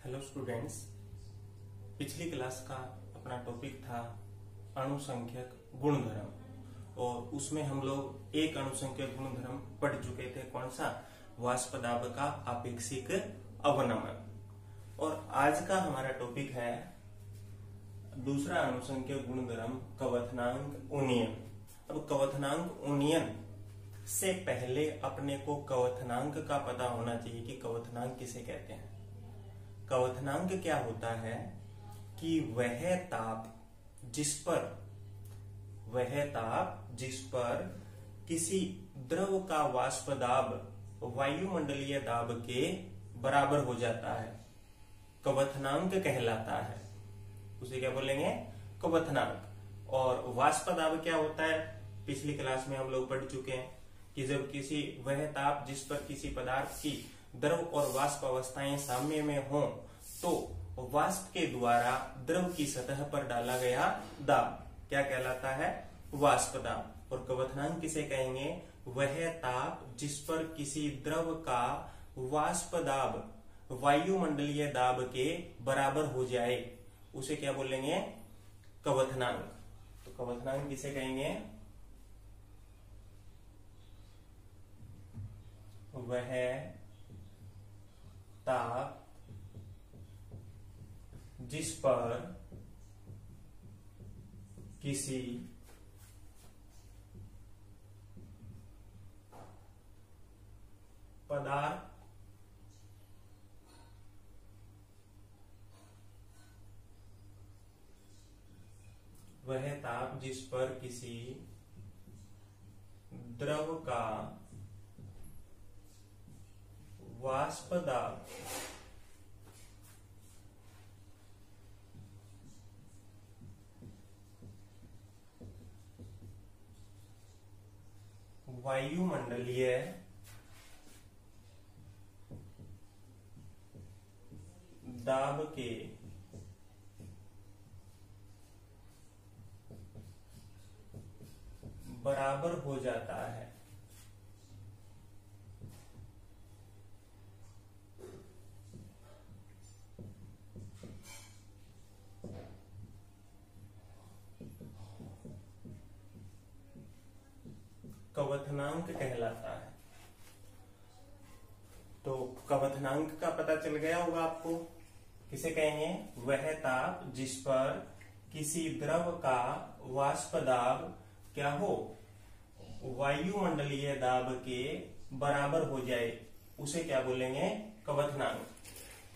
Hello students, पिछली class का अपना टॉपिक था अणुसंख्यक गुणधर्म और उसमें हम लोग एक अणुसंख्यक गुणधर्म पढ़ चुके थे। कौन सा? वाष्प दाब का आपेक्षिक अवनमन। और आज का हमारा टॉपिक है दूसरा अणुसंख्यक गुणधर्म कवथनांक उन्नयन। अब कवथनांक उन्नयन से पहले अपने को कवथनांक का पता होना चाहिए कि कवथनांक किसे कहते हैं। कवथनांक क्या होता है कि वह ताप जिस पर किसी द्रव का वाष्प दाब वायुमंडलीय दाब के बराबर हो जाता है, कवथनांक कहलाता है। उसे क्या बोलेंगे? कवथनांक। और वाष्प दाब क्या होता है? पिछली क्लास में हम लोग पढ़ चुके हैं कि जब वह ताप जिस पर किसी पदार्थ की द्रव और वाष्प अवस्थाएं साम्य में हों तो वाष्प के द्वारा द्रव की सतह पर डाला गया दाब क्या कहलाता है? वाष्प दाब। और कवथनांक किसे कहेंगे? वह ताप जिस पर किसी द्रव का वाष्प दाब वायुमंडलीय दाब के बराबर हो जाए, उसे क्या बोलेंगे? कवथनांक। तो कवथनांक किसे कहेंगे? वह ताप जिस पर किसी पदार्थ द्रव का वाष्प दाब वायुमंडलीय दाब के बराबर हो जाता है, कवथनांक कहलाता है। तो कवथनांक का पता चल गया होगा आपको। किसे कहेंगे? वह ताप जिस पर किसी द्रव का वाष्प दाब क्या हो? वायुमंडलीय दाब के बराबर हो जाए, उसे क्या बोलेंगे? कवथनांक।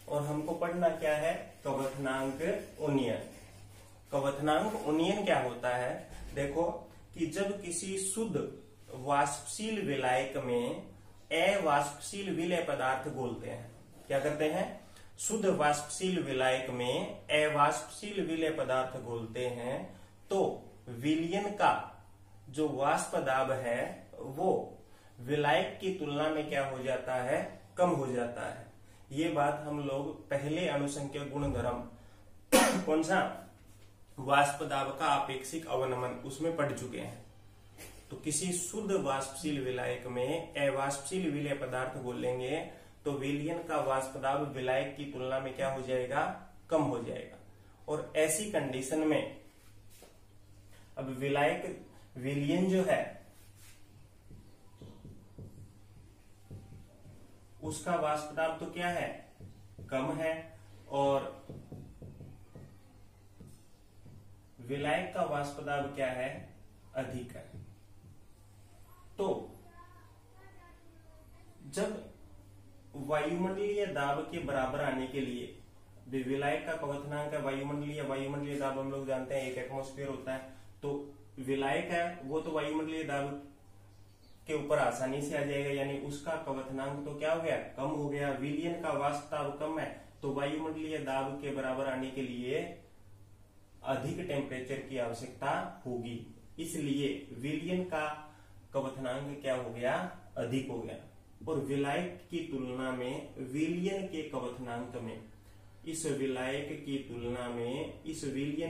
और हमको पढ़ना क्या है? कवथनांक उन्नयन। कवथनांक उन्नयन क्या होता है? देखो कि जब किसी शुद्ध वाष्पशील विलायक में अवाष्पशील विलेय पदार्थ घोलते हैं, क्या करते हैं? शुद्ध वाष्पशील विलायक में अवाष्पशील विलेय पदार्थ घोलते हैं तो विलयन का जो वाष्प दाब है वो विलायक की तुलना में क्या हो जाता है? कम हो जाता है। ये बात हम लोग पहले अणुसंख्यक गुणधर्म कौन सा? वाष्प दाब का आपेक्षिक अवनमन, उसमें पढ़ चुके हैं। तो किसी शुद्ध वाष्पशील विलायक में अवाष्पशील विलेय पदार्थ घोलेंगे तो विलयन का वाष्प दाब विलायक की तुलना में क्या हो जाएगा? कम हो जाएगा। और ऐसी कंडीशन में अब विलयन जो है उसका वाष्प दाब तो क्या है? कम है, और विलायक का वाष्प दाब क्या है? अधिक है। तो जब वायुमंडलीय दाब के बराबर आने के लिए विलायक का कवथनांक है वायुमंडलीय दाब हम लोग जानते हैं 1 एटमॉस्फेयर होता है। तो विलायक है वो तो वायुमंडलीय दाब के ऊपर आसानी से आ जाएगा, यानी उसका कवथनांक तो क्या हो गया? कम हो गया। विलयन का वाष्प दाब कम है तो वायुमंडलीय दाब के बराबर आने के लिए अधिक टेम्परेचर की आवश्यकता होगी, इसलिए विलयन का कवथनांक क्या हो गया? अधिक हो गया। और विलायक की तुलना में विलयन के कवथनांक में इस विलयन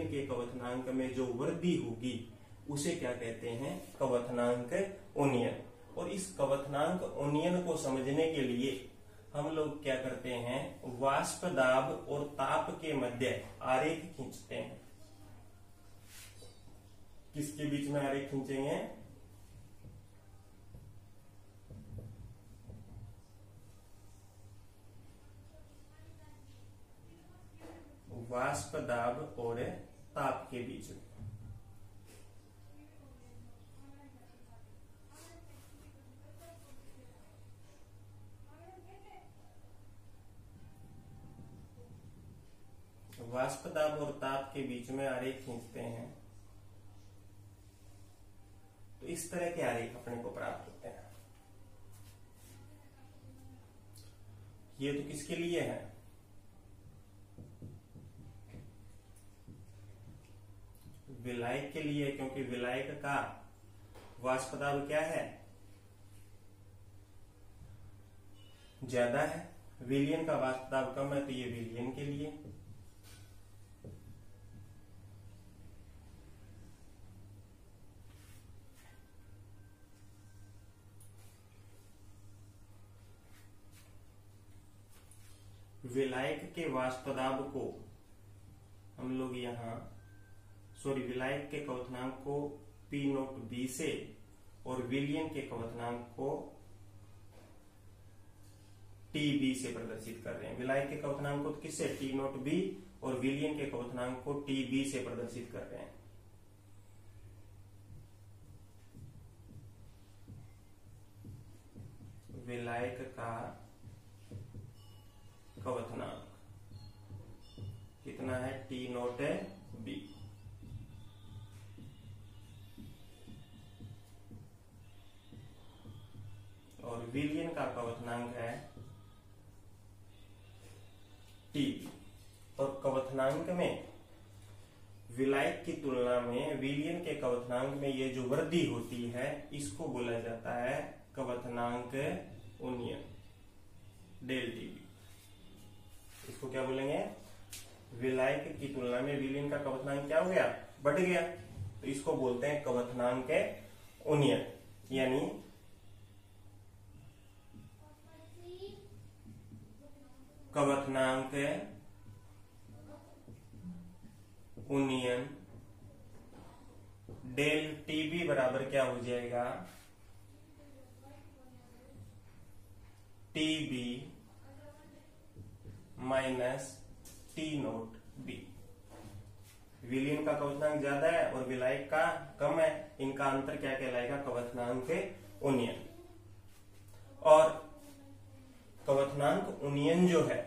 के कवथनांक में जो वृद्धि होगी उसे क्या कहते हैं? कवथनांक उन्नयन। और इस कवथनांक उन्नयन को समझने के लिए हम लोग क्या करते हैं, वाष्प दाब और ताप के मध्य आरेख खींचते हैं। किसके बीच में आरेख खींचेंगे, वाष्प दाब और ताप के बीच में। वाष्प दाब और ताप के बीच में आरेख खींचते हैं तो इस तरह के आरेख अपने को प्राप्त होते हैं। ये तो किसके लिए है, विलायक के लिए, क्योंकि विलायक का वाष्प दाब क्या है, ज्यादा है। विलयन का वाष्प दाब कम है, तो ये विलयन के लिए। विलायक के वाष्प दाब को हम लोग विलायक के क्वथनांक को P0B से और विलयन के क्वथनांक को TB से प्रदर्शित कर रहे हैं। विलायक के क्वथनांक को किससे, T0B, और विलयन के क्वथनांक को TB से प्रदर्शित कर रहे हैं। विलायक का क्वथनांक कितना है, T0B, और विलयन का क्वथनांक है TB। और क्वथनांक में विलायक की तुलना में विलयन के क्वथनांक में ये जो वृद्धि होती है इसको बोला जाता है क्वथनांक उन्नयन, डेल TB। इसको क्या बोलेंगे, विलायक की तुलना में विलयन का क्वथनांक क्या हो गया, बढ़ गया, तो इसको बोलते हैं क्वथनांक उन्नयन, यानी क्वथनांक उन्नयन डेल TB बराबर क्या हो जाएगा, TB माइनस T0B। विलयन का क्वथनांक ज्यादा है और विलायक का कम है, इनका अंतर क्या कहलाएगा, क्वथनांक उन्नयन। और क्वथनांक उन्नयन जो है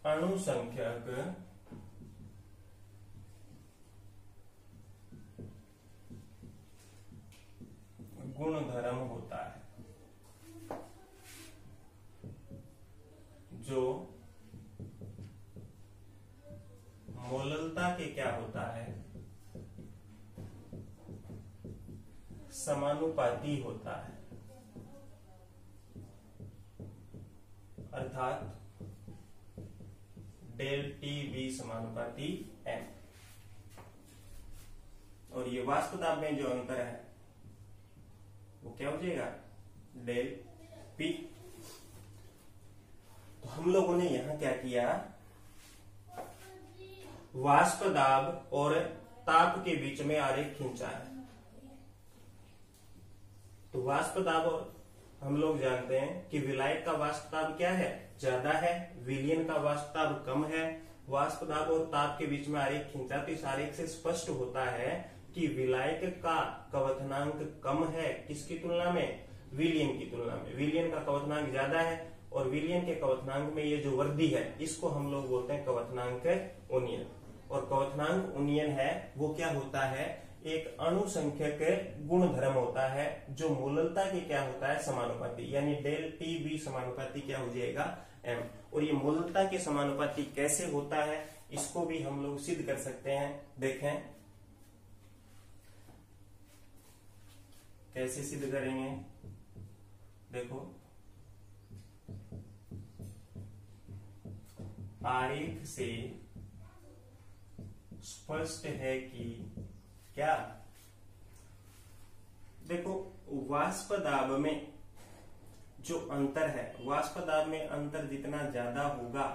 अणुसंख्यक गुणधर्म होता है, जो मोललता के क्या होता है, समानुपाती होता है। अर्थात डेल TB समानुपाती M। और ये वाष्प दाब में जो अंतर है वो क्या हो जाएगा, डेल P। तो हम लोगों ने यहां क्या किया, वाष्प दाब और ताप के बीच में आरेख खींचा है। तो वाष्प दाब, और हम लोग जानते हैं कि विलायक का वाष्प दाब क्या है, ज्यादा है, विलयन का वाष्प दाब कम है। वाष्प दाब और ताप के बीच में आरेख खींचा, तो इस आरेख से स्पष्ट होता है कि विलायक का क्वथनांक कम है, किसकी तुलना में, विलयन की तुलना में। विलयन का क्वथनांक ज्यादा है और विलयन के क्वथनांक में ये जो वृद्धि है इसको हम लोग बोलते हैं क्वथनांक उन्नयन। और क्वथनांक उन्नयन है वो क्या होता है, एक अणुसंख्यक गुणधर्म होता है जो मूललता के क्या होता है, समानुपाती, यानी डेल TB समानुपाती क्या हो जाएगा, M। और ये मूललता के समानुपाती कैसे होता है इसको भी हम लोग सिद्ध कर सकते हैं। देखें कैसे सिद्ध करेंगे, देखो आरेख से स्पष्ट है कि क्या, देखो वाष्प दाब में जो अंतर है, वाष्प दाब में अंतर जितना ज्यादा होगा,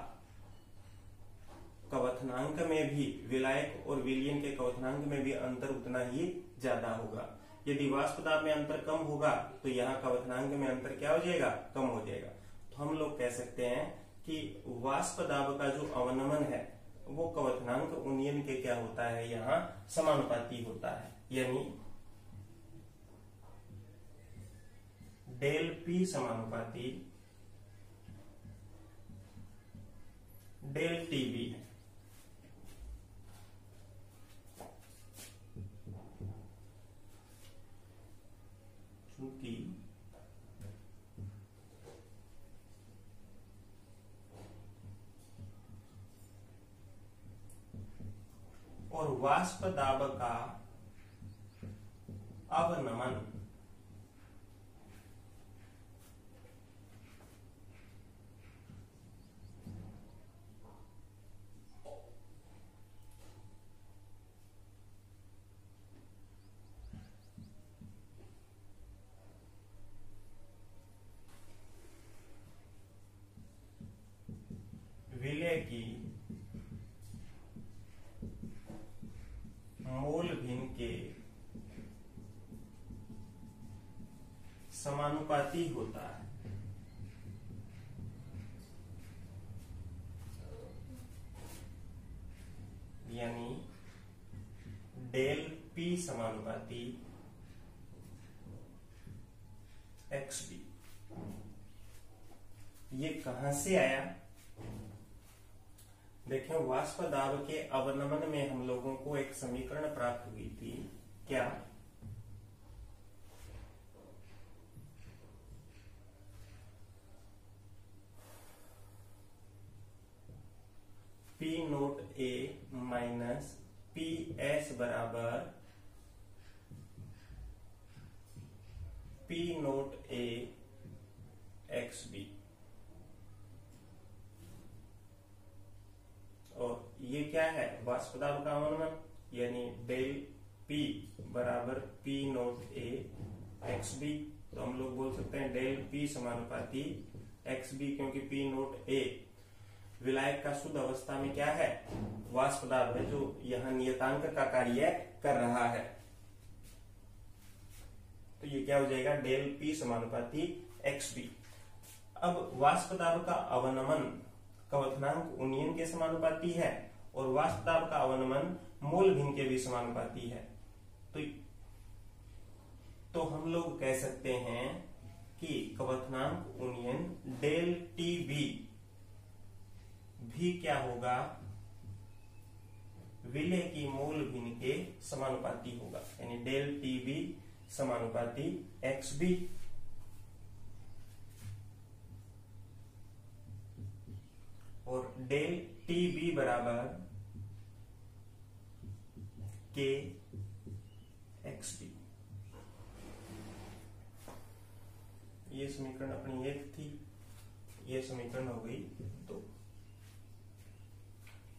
कवथनांक में भी, विलायक और विलयन के कवथनांक में भी अंतर उतना ही ज्यादा होगा। यदि वाष्प दाब में अंतर कम होगा तो यहाँ कवथनांक में अंतर क्या हो जाएगा, कम हो जाएगा। तो हम लोग कह सकते हैं कि वाष्प दाब का जो अवनमन है वो कवथनांक उन्नयन के क्या होता है, यहाँ समानुपाती होता है, यानी डेल पी समानुपाती डेल टीबी है। चूंकि और वाष्प दाब का अवनमन विलय की मोल भिन्न के समानुपाती होता है। यानी डेल पी समानुपाती एक्स बी। ये कहां से आया, देखें वाष्प दाब के अवनमन में हम लोगों को एक समीकरण प्राप्त हुई थी, क्या, पी नोट ए माइनस पी एस बराबर पी नोट ए एक्स बी। और ये क्या है, वाष्प दाब का अवनमन, यानी डेल पी बराबर पी नोट ए एक्स बी। तो हम लोग बोल सकते हैं डेल पी समानुपाती एक्स बी, क्योंकि पी नोट ए विलायक का शुद्ध अवस्था में क्या है, वाष्प दाब है, जो यहाँ नियतांक का कार्य कर रहा है। तो ये क्या हो जाएगा, डेल पी समानुपाती एक्स बी। अब वाष्प दाब का अवनमन कवथनांक उन्नयन के समानुपाती है और वाष्प दाब का अवनमन मोल भिन्न के भी समानुपाती है। तो हम लोग कह सकते हैं कि कवथनांक उन्नयन डेल टी बी भी क्या होगा, विलय की मोल भिन्न के समानुपाती होगा, यानी डेल टी बी समानुपाती एक्स बी। और डेल टी बी बराबर के एक्स बी। ये समीकरण अपनी एक थी, ये समीकरण हो गई दो।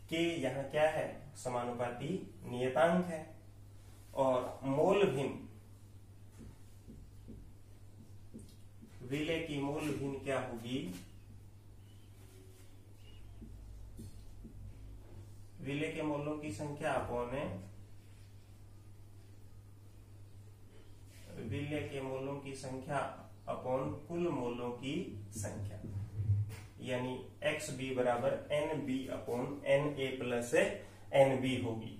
के यहाँ क्या है, समानुपाती नियतांक है, और मोल भिन्न, विलय की मोल भिन्न क्या होगी, विलय के मोलों की संख्या अपॉन विलय के मोलों की संख्या अपॉन कुल मोलों की संख्या, यानी एक्स बी बराबर N B upon N A plus N B होगी।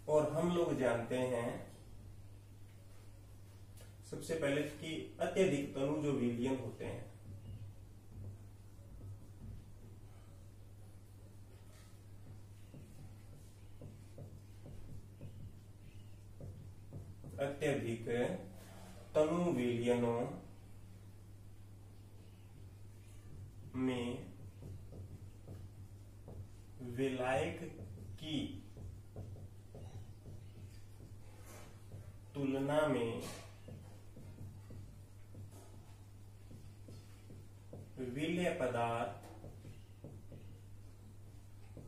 और हम लोग जानते हैं सबसे पहले कि अत्यधिक तनु जो विलयन होते हैं, अत्यधिक तनु विलयनों में विलायक की तुलना में विलेय पदार्थ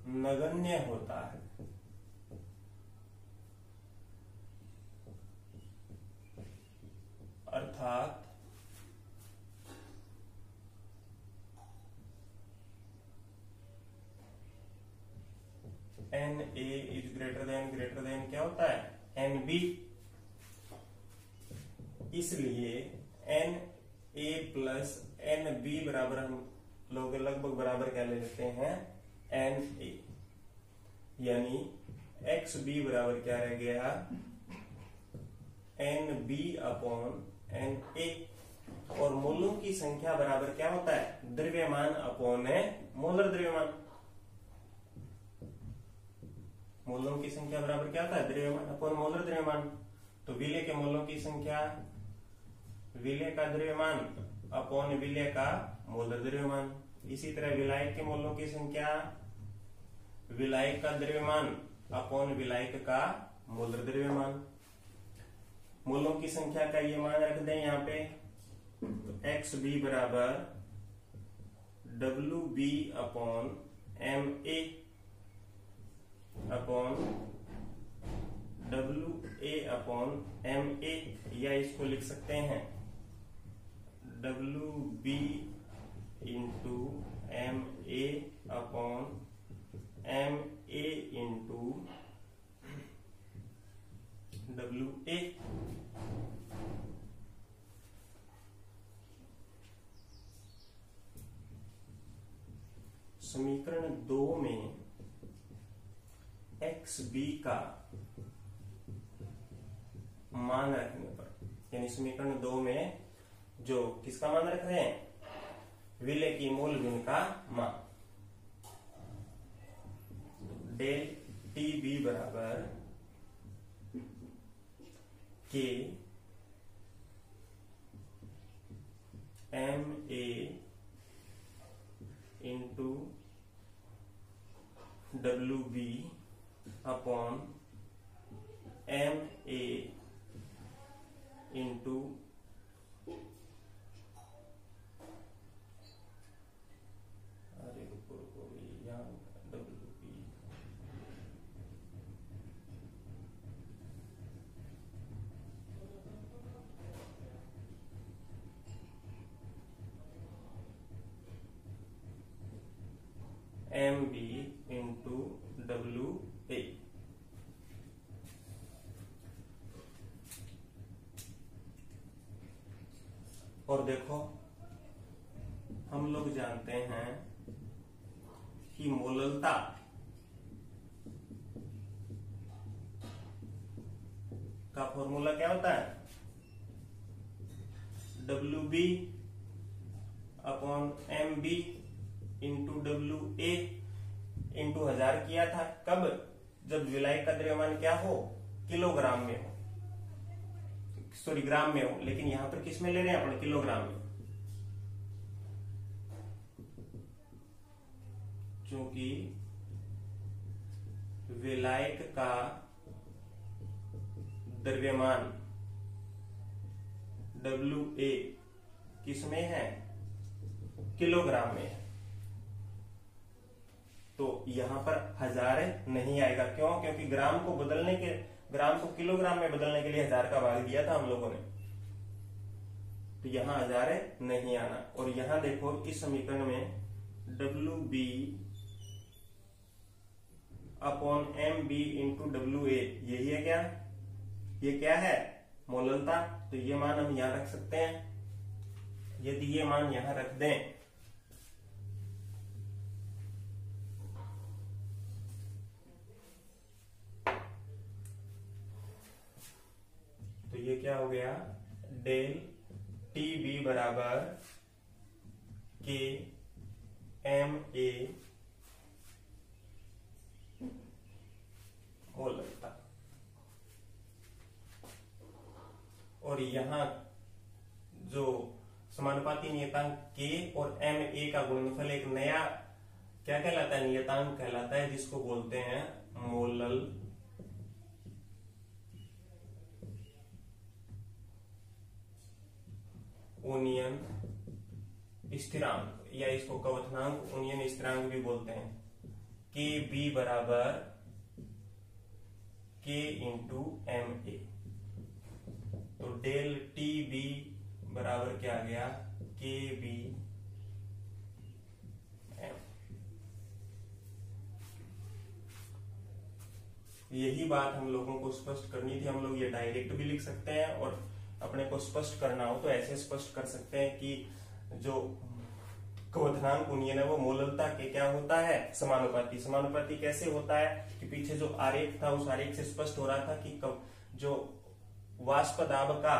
नगण्य होता है। अर्थात N A is greater than क्या होता है एन बी। इसलिए N A plus N B बराबर हम लोग लगभग बराबर क्या ले लेते हैं एन ए, यानी एक्स बी बराबर क्या रह गया N B upon N A. और मोलों की संख्या बराबर क्या होता है द्रव्यमान अपॉन मोलर द्रव्यमान। मोलों की संख्या बराबर क्या होता है द्रव्यमान अपॉन मोलर द्रव्यमान। तो विलेय के मोलों की संख्या विलेय का द्रव्यमान अपॉन विलेय का मोलर द्रव्यमान। इसी तरह विलायक के मोलों की संख्या विलायक का द्रव्यमान अपॉन विलायक का मोलर द्रव्यमान। मोलों की संख्या का ये मान रख दें यहाँ पे, तो एक्स बी बराबर W B upon M A upon W A upon M A, या इसको लिख सकते हैं W B into M A upon M A into W A. समीकरण 2 में एक्स बी का मान रखने पर, यानी समीकरण 2 में जो किसका मान रख रहे हैं विलेय की मूल गुण का मान, डेल टी बी बराबर K M A into W B upon M A into W B. M B into W A. और देखो हम लोग जानते हैं कि मोललता का फॉर्मूला क्या होता है W B upon M B into W A into 1000 किया था। कब? जब विलायक का द्रव्यमान क्या हो किलोग्राम में हो, सॉरी ग्राम में हो, लेकिन यहां पर किस में ले रहे हैं अपन किलोग्राम में, क्योंकि विलायक का द्रव्यमान डब्ल्यू ए किस में है किलोग्राम में है। तो यहां पर 1000 नहीं आएगा, क्यों? क्योंकि ग्राम को किलोग्राम में बदलने के लिए 1000 का भाग दिया था हम लोगों ने, तो यहां 1000 नहीं आना। और यहां देखो इस समीकरण में W B upon M B into W A, यही है क्या? ये क्या है मोललता। तो ये मान हम यहां रख सकते हैं। यदि ये मान यहां रख दें तो ये क्या हो गया डेल टी बी बराबर के एम ए मोललता। और यहां जो समानुपाती नियतांक के और एम ए का गुणनफल एक नया क्या कहलाता है नियतांक कहलाता है, जिसको बोलते हैं मोलल उन्नयन स्थिरांक या इसको कवथनांक उन्नयन स्थिरांक भी बोलते हैं। के बी बराबर के इंटू एम ए। तो डेल टी बी बराबर क्या आ गया, के बी एम। यही बात हम लोगों को स्पष्ट करनी थी। हम लोग ये डायरेक्ट भी लिख सकते हैं और अपने को स्पष्ट करना हो तो ऐसे स्पष्ट कर सकते हैं कि जो कवथनांक उन्नयन है वो मोललता के क्या होता है, समानुपाती। समानुपाती कैसे होता है कि पीछे जो आरेख था उस आरेख से स्पष्ट हो रहा था कि जो वाष्प दाब का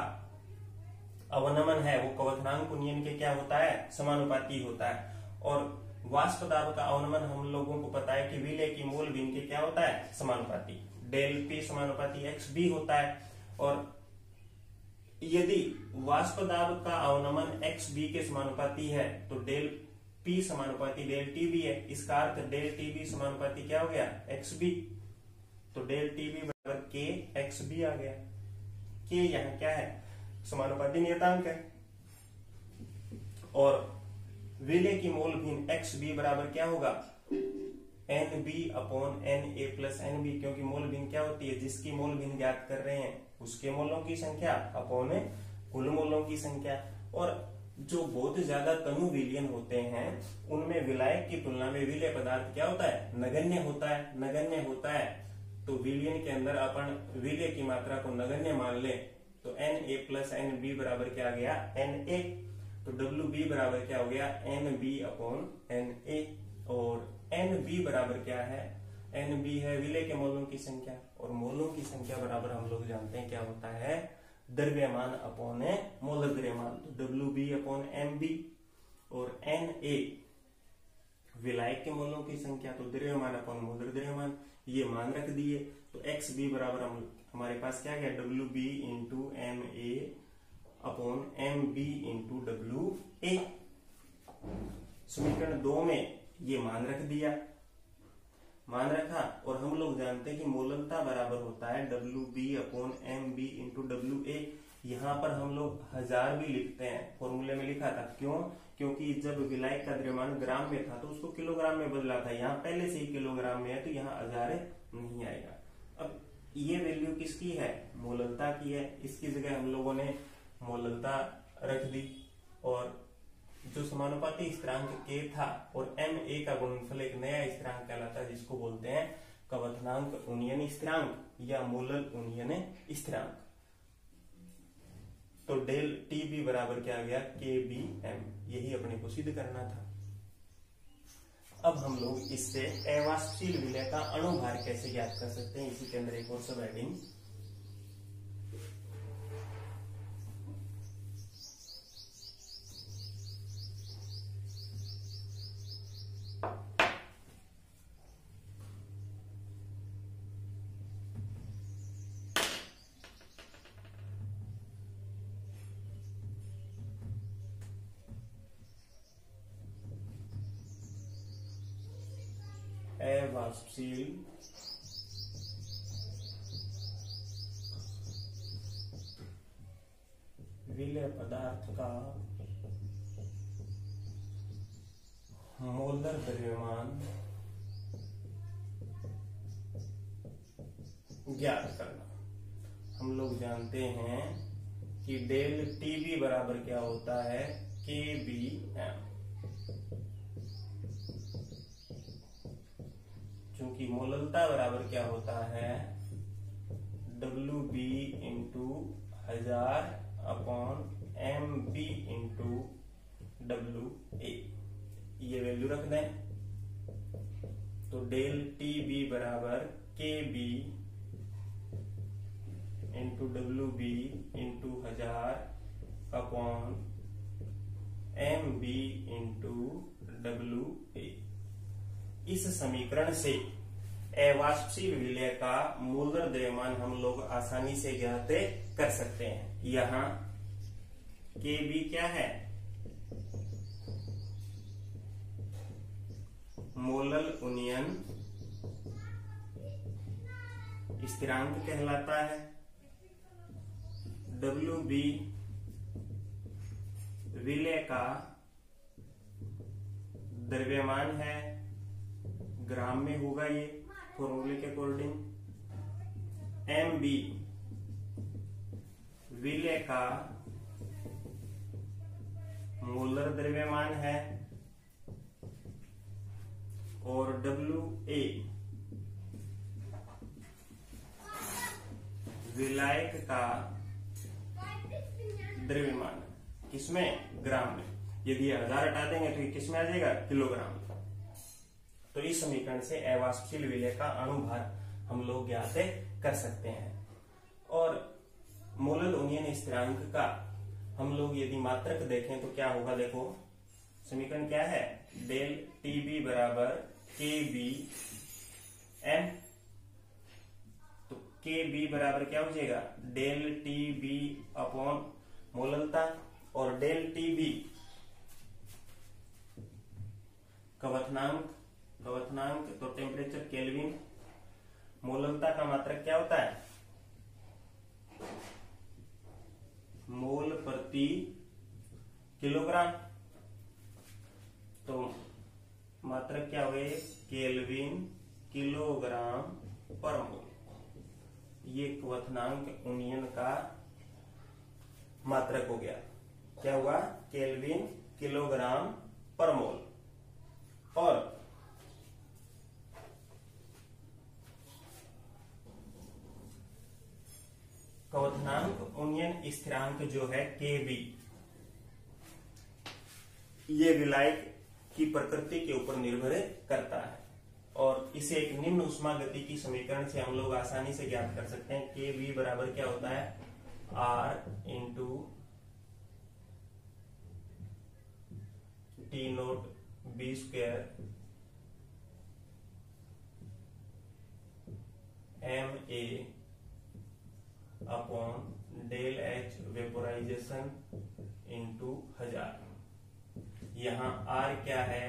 अवनमन है वो कवथनांक उन्नयन के क्या होता है, समानुपाती होता है। और वाष्प दाब का अवनमन हम लोगों को पता है कि विलय की मोल भिन्न के क्या होता है, समानुपाती। डेल पी समानुपाती एक्स बी होता है। और यदि वाष्प दाब का अवनमन एक्स बी के समानुपाती है तो डेल पी समानुपाती डेल टी बी है। इसका अर्थ डेल टी बी समानुपाती क्या हो गया, एक्स बी। तो डेल टी बी बराबर के एक्स बी आ गया। के यहाँ क्या है, समानुपाती नियतांक है। और विलय की मोल भिन्न एक्स बी बराबर क्या होगा, N B upon N A plus N B. क्योंकि मोल भिन्न क्या होती है, जिसकी मोल भिन्न ज्ञात कर रहे हैं उसके मोलों की संख्या अपॉन कुल मोलों की संख्या। और जो बहुत ज्यादा तनु विलयन होते हैं उनमें विलायक की तुलना में विलय पदार्थ क्या होता है, नगण्य होता है। नगण्य होता है तो विलयन के अंदर अपन विलय की मात्रा को नगण्य मान ले तो N A plus N B बराबर क्या आ गया, एन ए। तो डब्ल्यू बी बराबर क्या हो गया, N B upon N A. और एन बी बराबर क्या है, एन बी है विलय के मोलों की संख्या। और मोलों की संख्या बराबर हम लोग जानते हैं क्या होता है, द्रव्यमान अपॉन मोल द्रव्यमान। तो W B upon M B. और एन ए विलायक के मोलों की संख्या, तो द्रव्यमान अपॉन मोल द्रव्यमान, ये मान रख दिए। तो एक्स बी बराबर हमारे पास क्या गया, W B into M A upon M B into W A. समीकरण 2 में ये मान रख दिया, मान रखा। और हम लोग जानते हैं कि मोललता बराबर होता है W B upon M B into W A. यहाँ पर हम लोग 1000 भी लिखते हैं, फॉर्मूले में लिखा था। क्यों, क्योंकि जब विलायक का द्रव्यमान ग्राम में था तो उसको किलोग्राम में बदला था। यहाँ पहले से ही किलोग्राम में है तो यहाँ 1000 नहीं आएगा। अब ये वैल्यू किसकी है, मोललता की है। इसकी जगह हम लोगों ने मोललता रख दी। और जो समानुपाती स्थिरांक के था और एम ए का गुणनफल एक नया स्थिरांक कहलाता है जिसको बोलते हैं कवथनांक उन्नयन स्थिरांक या मोलल उन्नयन स्थिरांक। तो डेल टी बी बराबर क्या आ गया, के बी एम। यही अपने को सिद्ध करना था। अब हम लोग इससे अवाष्पशील विलय का अणुभार कैसे ज्ञात कर सकते हैं, इसी के अंदर एक और सब हेडिंग। अवाष्पशील विलय पदार्थ का मोलर द्रव्यमान ज्ञात करना। हम लोग जानते हैं कि डेल टी बी बराबर क्या होता है, के बी एम। चूंकि मोललता बराबर क्या होता है, W B into 1000 upon M B into W A. ये वैल्यू रख दें तो डेल टी बी बराबर K B into W B into 1000 upon M B into W A. इस समीकरण से अवाष्पशील विलय का मोलर द्रव्यमान हम लोग आसानी से ज्ञात कर सकते हैं। यहां के बी क्या है, मोलल उन्नयन स्थिरांक कहलाता है। डब्ल्यू बी विलय का द्रव्यमान है, ग्राम में होगा ये फॉर्मूले के अकॉर्डिंग। MB विलय का मोलर द्रव्यमान है, और WA विलायक का द्रव्यमान, किसमें? ग्राम में। यदि 1000 हटा देंगे तो ये किसमें आ जाएगा? किलोग्राम। तो इस समीकरण से अवाष्पशील विलय का अणुभार हम लोग ज्ञात कर सकते हैं। और मोलल उन्नयन स्थिरांक का हम लोग यदि मात्रक देखें तो क्या होगा? देखो समीकरण क्या है? डेल TB बराबर KB M। तो KB बराबर क्या हो जाएगा? डेल TB अपॉन मोललता, और डेल TB कवथनांक तो टेम्परेचर केल्विन। मोललता का मात्रक क्या होता है? मोल प्रति किलोग्राम। तो मात्रक क्या हुए? केल्विन किलोग्राम पर मोल। ये क्वथनांक उन्नयन का मात्रक हो गया। क्या हुआ? केल्विन किलोग्राम पर मोल। और क्वथनांक उन्नयन स्थिरांक जो है KB, ये विलायक की प्रकृति के ऊपर निर्भर करता है, और इसे एक निम्न उष्मा गति की समीकरण से हम लोग आसानी से ज्ञात कर सकते हैं। KB बराबर क्या होता है? R into T0 B² MA upon del H vaporization into 1000। यहां R क्या है?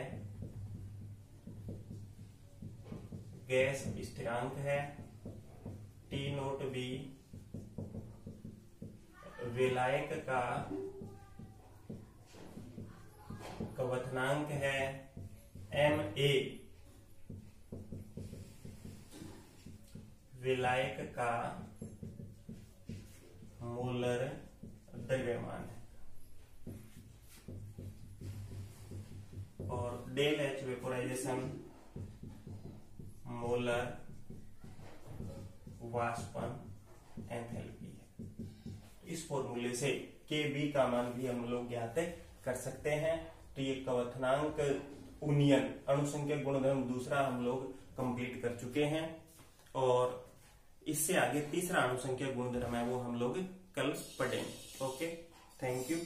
गैस स्थिरांक है। T0 B विलायक का क्वथनांक है। MA विलायक का मोलर द्रव्यमान है, और डेल H वेपोराइजेशन मोलर वाष्पन एंथैल्पी है। इस फॉर्मूले से KB का मान भी हम लोग ज्ञात कर सकते हैं। तो ये क्वथनांक उन्नयन अणुसंख्या गुणधर्म दूसरा हम लोग कंप्लीट कर चुके हैं, और इससे आगे तीसरा अणुसंख्या गुणधर्म है वो हम लोग कल पढ़ेंगे। Okay, thank you.